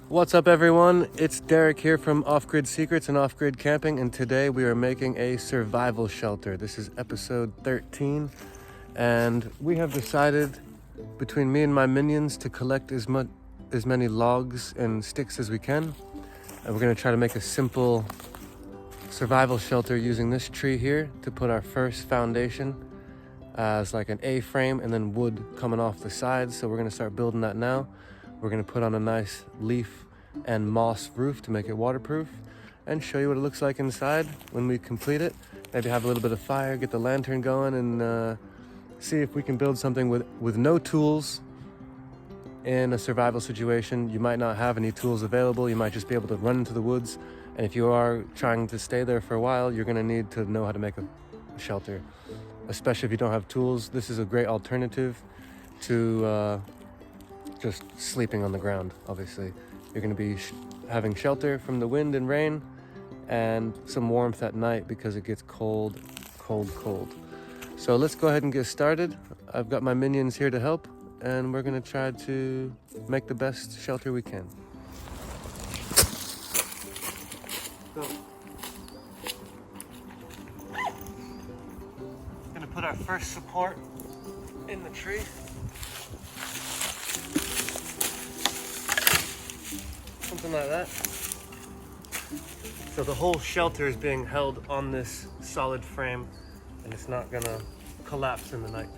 What's up everyone? It's Derek here from Off-Grid Secrets and Off-Grid Camping, and today we are making a survival shelter. This is episode 13, and we have decided between me and my minions to collect as many logs and sticks as we can. And we're gonna try to make a simple survival shelter using this tree here to put our first foundation as like an A-frame and then wood coming off the sides. So we're gonna start building that now. We're gonna put on a nice leaf and moss roof to make it waterproof and show you what it looks like inside when we complete it. Maybe have a little bit of fire, get the lantern going, and see if we can build something with no tools in a survival situation. You might not have any tools available. You might just be able to run into the woods. And if you are trying to stay there for a while, you're gonna need to know how to make a shelter, especially if you don't have tools. This is a great alternative to just sleeping on the ground. Obviously, you're going to be having shelter from the wind and rain and some warmth at night because it gets cold. So let's go ahead and get started. I've got my minions here to help, and we're going to try to make the best shelter we can. So, going to put our first support in the tree. Something like that. So the whole shelter is being held on this solid frame, and it's not gonna collapse in the nighttime.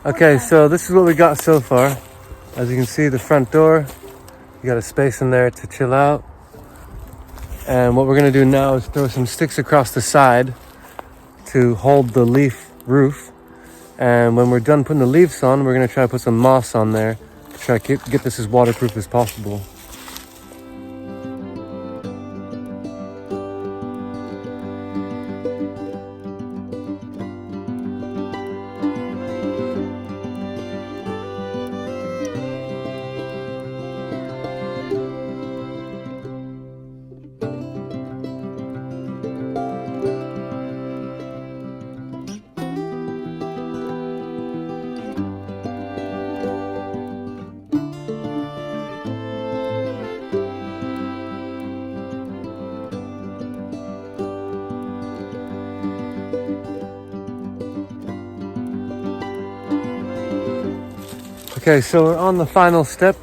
Okay, so this is what we got so far. As you can see, the front door, you got a space in there to chill out. And what we're gonna do now is throw some sticks across the side to hold the leaf roof. And when we're done putting the leaves on, we're gonna try to put some moss on there to try to get this as waterproof as possible. Okay, so we're on the final step.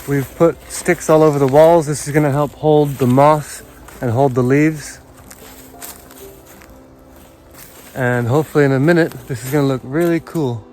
We've put sticks all over the walls. This is gonna help hold the moss and hold the leaves. And hopefully in a minute, this is gonna look really cool.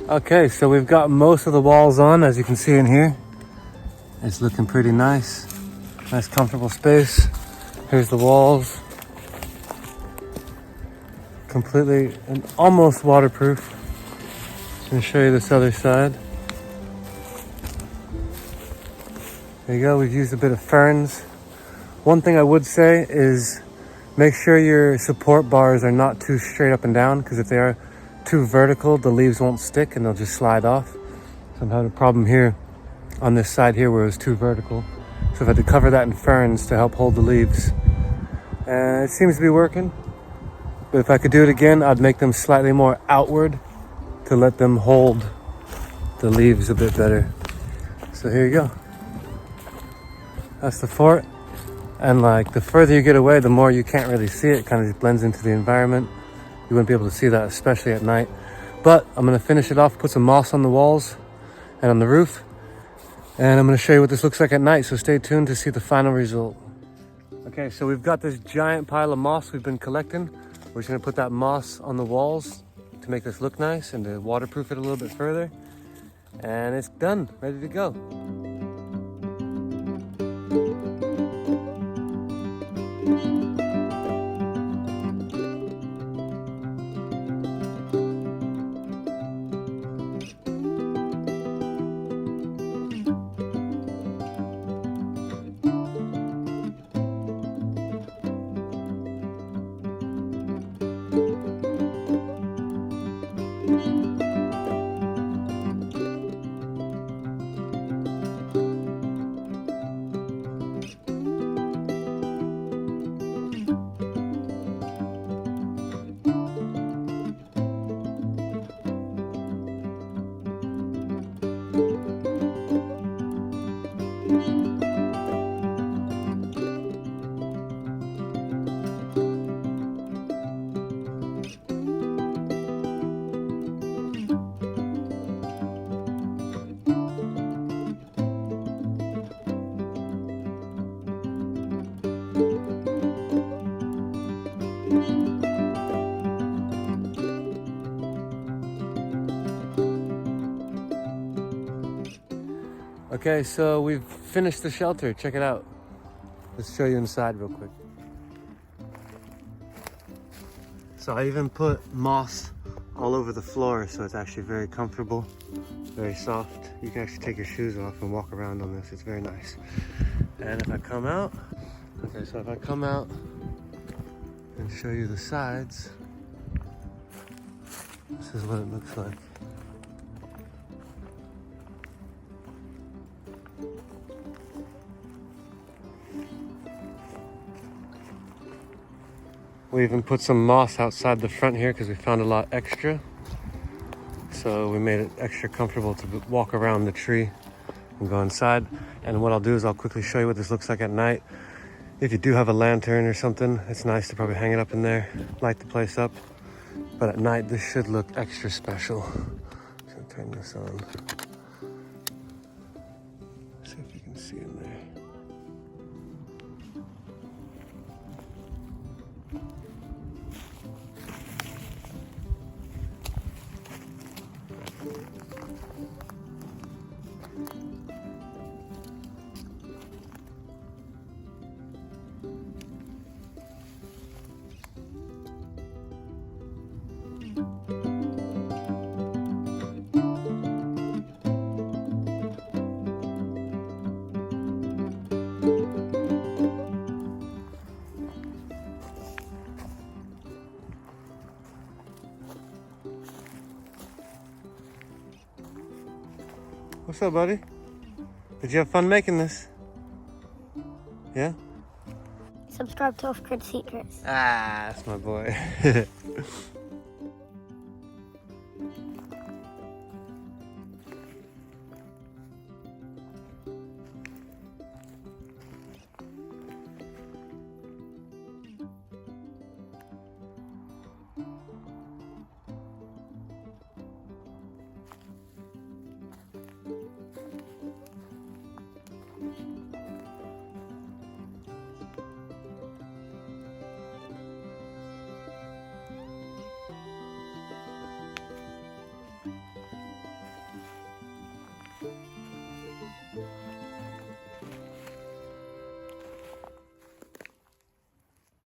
Okay, so we've got most of the walls on, as you can see in here. It's looking pretty nice. Nice comfortable space. Here's the walls. Completely and almost waterproof. I'm gonna show you this other side. There you go, we've used a bit of ferns. One thing I would say is make sure your support bars are not too straight up and down, because if they are too vertical, the leaves won't stick and they'll just slide off. So I'm having a problem here on this side here where it was too vertical. So I've had to cover that in ferns to help hold the leaves. And it seems to be working. But if I could do it again, I'd make them slightly more outward to let them hold the leaves a bit better. So here you go. That's the fort. And like the further you get away, the more you can't really see it. It kind of just blends into the environment. You wouldn't be able to see that, especially at night. But I'm gonna finish it off, put some moss on the walls and on the roof. And I'm gonna show you what this looks like at night, so stay tuned to see the final result. Okay, so we've got this giant pile of moss we've been collecting. We're just gonna put that moss on the walls to make this look nice and to waterproof it a little bit further. And it's done, ready to go. Okay, so we've finished the shelter. Check it out. Let's show you inside real quick. So I even put moss all over the floor, so it's actually very comfortable, very soft. You can actually take your shoes off and walk around on this. It's very nice. And if I come out, okay, so if I come out and show you the sides, this is what it looks like. We even put some moss outside the front here because we found a lot extra. So we made it extra comfortable to walk around the tree and go inside. And what I'll do is I'll quickly show you what this looks like at night. If you do have a lantern or something, it's nice to probably hang it up in there, light the place up. But at night, this should look extra special. So I'll turn this on. See if you can see in there. What's up, buddy? Did you have fun making this? Yeah? Subscribe to Off-Grid Secrets. Ah, that's my boy.